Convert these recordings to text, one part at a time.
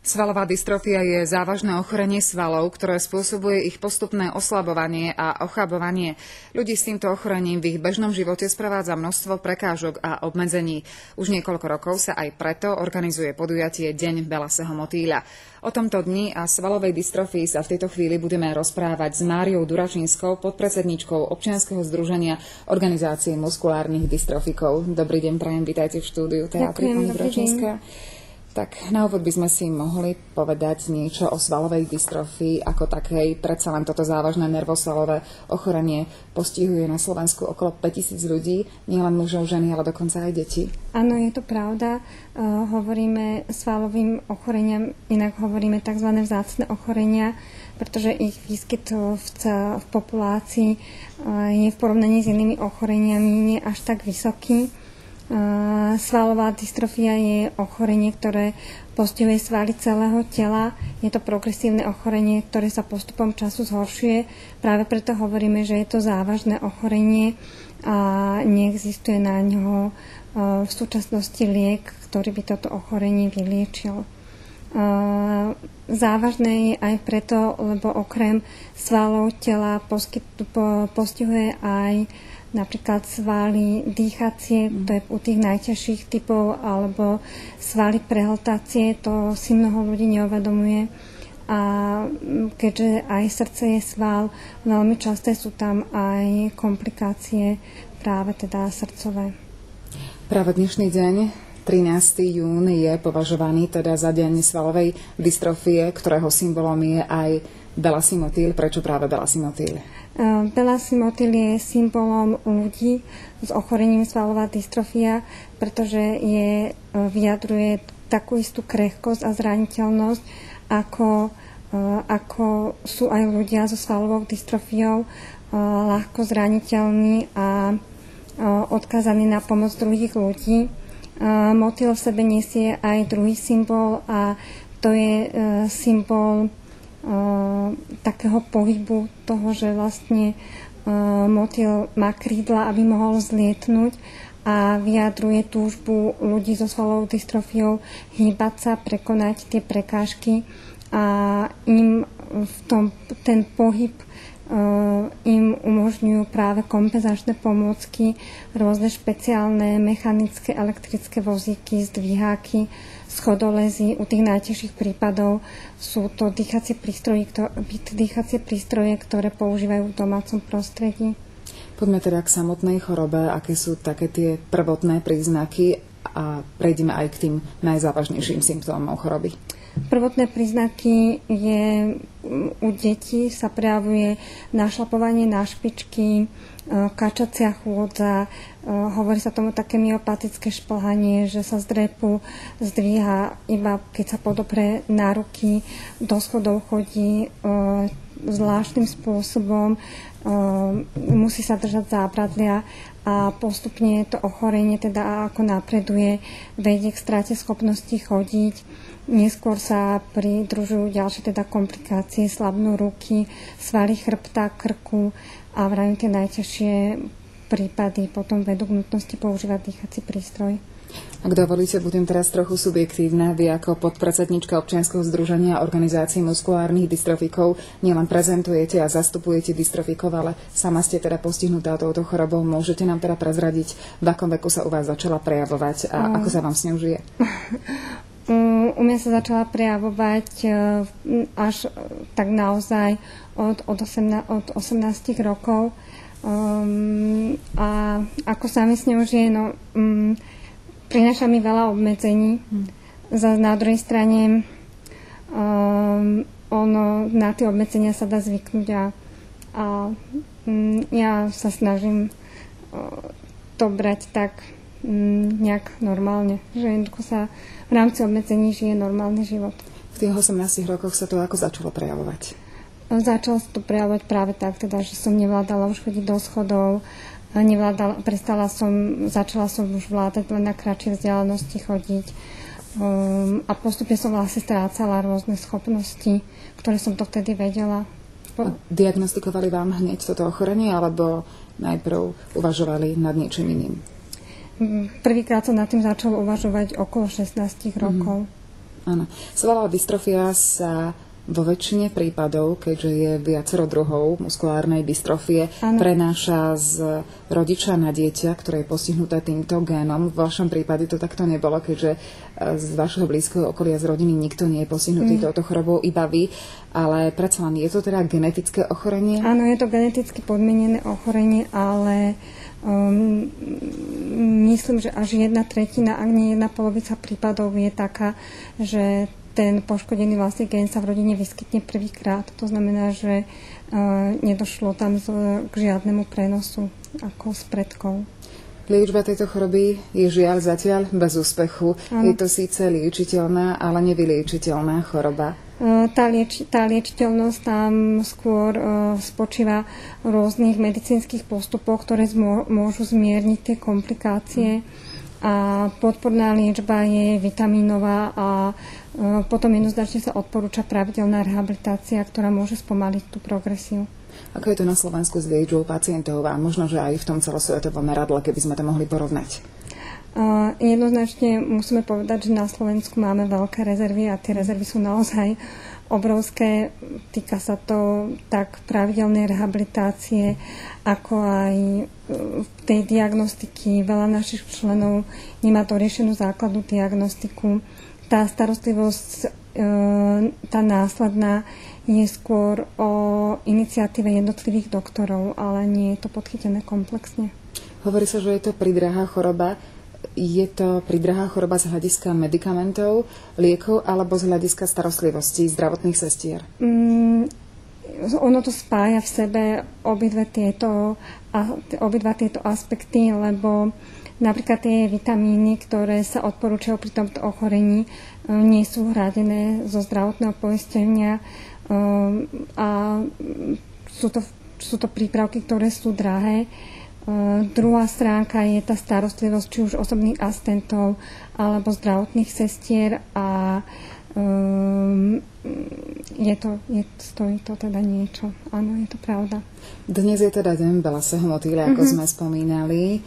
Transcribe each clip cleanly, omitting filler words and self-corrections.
Svalová dystrofia je závažné ochorenie svalov, ktoré spôsobuje ich postupné oslabovanie a ochabovanie. Ľudí s týmto ochorením v ich bežnom živote sprevádza množstvo prekážok a obmedzení. Už niekoľko rokov sa aj preto organizuje podujatie Deň belasého motýľa. O tomto dni a svalovej dystrofii sa v tejto chvíli budeme rozprávať s Máriou Duračínskou, podpredsedníčkou občianskeho združenia Organizácie muskulárnych dystrofikov. Dobrý deň, prajem, vítajte v štúdiu Teatry, pani Duračínska. Tak na úvod by sme si mohli povedať niečo o svalovej dystrofii ako takej. Predsa len toto závažné nervosvalové ochorenie postihuje na Slovensku okolo 5000 ľudí, nielen mužov, ženy, ale dokonca aj deti. Áno, je to pravda. Hovoríme svalovým ochoreniam, inak hovoríme tzv. Vzácne ochorenia, pretože ich výskyt v populácii je v porovnaní s inými ochoreniami nie až tak vysoký. Svalová dystrofia je ochorenie, ktoré postihuje svaly celého tela. Je to progresívne ochorenie, ktoré sa postupom času zhoršuje. Práve preto hovoríme, že je to závažné ochorenie a neexistuje na ňo v súčasnosti liek, ktorý by toto ochorenie vyliečil. Závažné je aj preto, lebo okrem svalov tela postihuje aj napríklad svaly dýchacie, to je u tých najťažších typov, alebo svaly prehltacie, to si mnoho ľudí neuvedomuje. A keďže aj srdce je sval, veľmi časté sú tam aj komplikácie práve teda srdcové. Práve dnešný deň, 13. jún, je považovaný teda za deň svalovej dystrofie, ktorého symbolom je aj belasý motýľ. Prečo práve belasý motýľ? Belasý motýľ je symbolom ľudí s ochorením svalová dystrofia, pretože vyjadruje takú istú krehkosť a zraniteľnosť, ako sú aj ľudia so svalovou dystrofiou ľahko zraniteľní a odkázaní na pomoc druhých ľudí. Motýľ v sebe nesie aj druhý symbol a to je symbol takého pohybu toho, že vlastne motýľ má krídla, aby mohol vzlietnúť a vyjadruje túžbu ľudí so svalovou dystrofiou hýbať sa, prekonať tie prekážky a im ten pohyb im umožňujú práve kompenzačné pomôcky, rôzne špeciálne mechanické, elektrické vozíky, zdviháky, schodolezy. U tých najťažších prípadov sú to dýchacie prístroje, ktoré používajú v domácom prostredí. Poďme teda k samotnej chorobe, aké sú také tie prvotné príznaky a prejdeme aj k tým najzávažnejším symptómom choroby. Prvotné príznaky je u detí sa prejavuje našlapovanie na špičky, kačacia chôdza, hovorí sa tomu také myopatické šplhanie, že sa z drepu zdvíha iba keď sa podopre na ruky, do schodov chodí zvláštnym spôsobom, musí sa držať zábradlia a postupne to ochorenie, teda ako napreduje, vedie k strate schopnosti chodiť. Neskôr sa pridružujú ďalšie teda komplikácie, slabnú ruky, svaly chrbta, krku a vravím tie najťažšie prípady potom vedú k nutnosti používať dýchací prístroj. Ak dovolíte, budem teraz trochu subjektívna. Vy ako podpredsedníčka občianskeho združenia Organizácie muskulárnych dystrofikov nielen prezentujete a zastupujete dystrofikov, ale sama ste teda postihnutá touto chorobou. Môžete nám teda prezradiť, v akom veku sa u vás začala prejavovať a ako sa vám s ňou žije? U mňa sa začala prejavovať až tak naozaj od 18 rokov. A ako sa mi s ňou žije, prináša mi veľa obmedzení. Na druhej strane na tie obmedzenia sa dá zvyknúť a ja sa snažím to brať tak nejak normálne, že jednoducho sa v rámci obmedzení žije normálny život. V tých 18 rokoch sa to ako začalo prejavovať? Začalo sa to prejavovať práve tak, teda, že som nevládala už chodiť do schodov, začala som už vládať len na kratšie vzdialenosti chodiť a postupne som vlastne strácala rôzne schopnosti, ktoré som to vtedy vedela. A diagnostikovali vám hneď toto ochorenie, alebo najprv uvažovali nad niečím iným? Prvýkrát som nad tým začala uvažovať okolo 16 rokov. Áno. Svalová dystrofia sa vo väčšine prípadov, keďže je viacero druhov muskulárnej dystrofie, prenáša z rodiča na dieťa, ktoré je postihnuté týmto génom. V vašom prípade to takto nebolo, keďže z vašho blízkeho okolia, z rodiny nikto nie je postihnutý touto chorobou, iba vy. Ale predsa len, je to teda genetické ochorenie? Áno, je to geneticky podmienené ochorenie, ale myslím, že až 1/3, ak nie 1/2 prípadov je taká, že ten poškodený vlastný gén sa v rodine vyskytne prvýkrát. To znamená, že nedošlo tam k žiadnemu prenosu ako s predkov. Liečba tejto choroby je žiaľ zatiaľ bez úspechu. Je to síce liečiteľná, ale nevyliečiteľná choroba. Tá liečiteľnosť tam skôr spočíva v rôznych medicínskych postupoch, ktoré môžu zmierniť tie komplikácie. A podporná liečba je vitamínová a potom jednoznačne sa odporúča pravidelná rehabilitácia, ktorá môže spomaliť tú progresiu. Ako je to na Slovensku s liečbou pacientov a možno, že aj v tom celosvetovom meradle, keby sme to mohli porovnať? Jednoznačne musíme povedať, že na Slovensku máme veľké rezervy a tie rezervy sú naozaj obrovské. Týka sa to tak pravidelnej rehabilitácie, ako aj tej diagnostiky. Veľa našich členov nemá doriešenú základnú diagnostiku. Tá starostlivosť, tá následná, je skôr o iniciatíve jednotlivých doktorov, ale nie je to podchytené komplexne. Hovorí sa, že je to pridrahá choroba. Je to pridrahá choroba z hľadiska medikamentov, liekov alebo z hľadiska starostlivosti zdravotných sestier? Ono to spája v sebe obidva tieto aspekty, lebo napríklad tie vitamíny, ktoré sa odporúčajú pri tomto ochorení, nie sú hradené zo zdravotného poistenia a sú to prípravky, ktoré sú drahé. Druhá stránka je tá starostlivosť či už osobných asistentov alebo zdravotných sestier a stojí to teda niečo. Áno, je to pravda. Dnes je teda deň belasého motýľa, ako sme spomínali.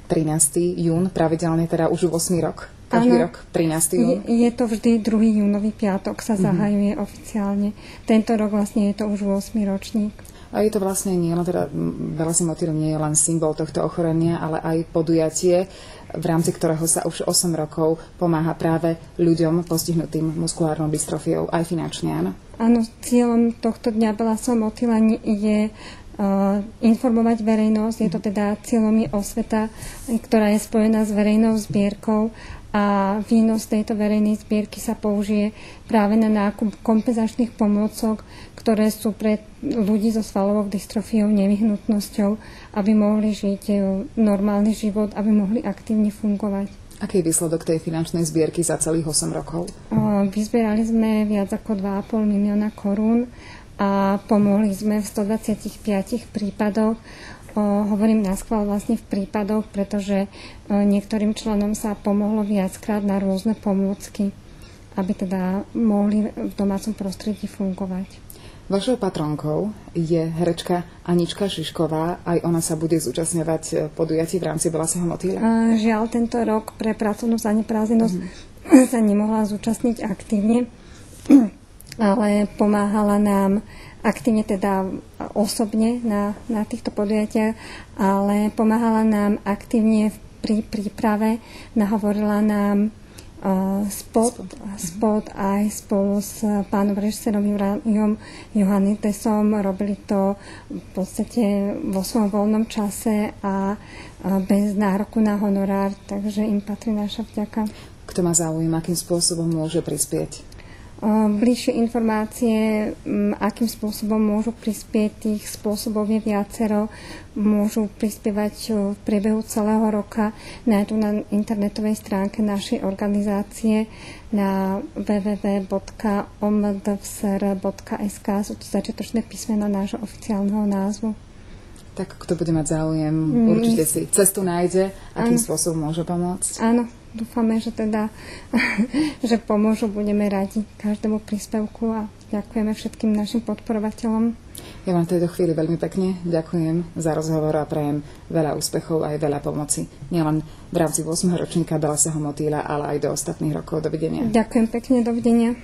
13. jún, pravidelne teda už 8. rok. Každý rok 13. jún. Je to vždy 2. júnový piatok sa zahajuje oficiálne. Tento rok vlastne je to už 8. ročník. A je to vlastne nie len teda belasý motýl nie je len symbol tohto ochorenia, ale aj podujatie, v rámci ktorého sa už 8 rokov pomáha práve ľuďom postihnutým muskulárnou dystrofiou, aj finančne, áno? Áno, cieľom tohto dňa belasého motýla je informovať verejnosť. Je to teda cieľom je osveta, ktorá je spojená s verejnou zbierkou a výnos tejto verejnej zbierky sa použije práve na nákup kompenzačných pomôcok, ktoré sú pre ľudí so svalovou dystrofiou nevyhnutnosťou, aby mohli žiť normálny život, aby mohli aktívne fungovať. Aký je výsledok tej finančnej zbierky za celých 8 rokov? Vyzbierali sme viac ako 2,5 milióna korún a pomohli sme v 125 prípadoch. Hovorím naschvál vlastne v prípadoch, pretože niektorým členom sa pomohlo viackrát na rôzne pomôcky, aby teda mohli v domácom prostredí fungovať. Vašou patronkou je herečka Anička Šišková. Aj ona sa bude zúčastňovať podujatí v rámci belasého motýľa? Žiaľ, tento rok pre pracovnú zaneprázdnenosť sa nemohla zúčastniť aktívne, ale pomáhala nám aktívne teda osobne na týchto podujatiach, ale pomáhala nám aktívne pri príprave, nahovorila nám spot aj spolu s pánom režisérom Jurajom Johannidesom. Robili to v podstate vo svojom voľnom čase a bez nároku na honorár, takže im patrí naša vďaka. Kto má záujem, akým spôsobom môže prispieť? Bližšie informácie, akým spôsobom môžu prispieť, tých spôsobov je viacero. Môžu prispievať v priebehu celého roka. Nájdu na internetovej stránke našej organizácie na www.omdvsr.sk. Sú to začiatočné písmená nášho oficiálneho názvu. Tak kto bude mať záujem, určite si cestu nájde, akým spôsobom môže pomôcť. Áno, dúfame, že teda že pomôžu, budeme radi každému príspevku a ďakujeme všetkým našim podporovateľom. Ja vám v tejto chvíli veľmi pekne ďakujem za rozhovor a prajem veľa úspechov a aj veľa pomoci. Nielen v rámci 8. ročníka Belaseho motýľa, ale aj do ostatných rokov. Dovidenia. Ďakujem pekne, dovidenia.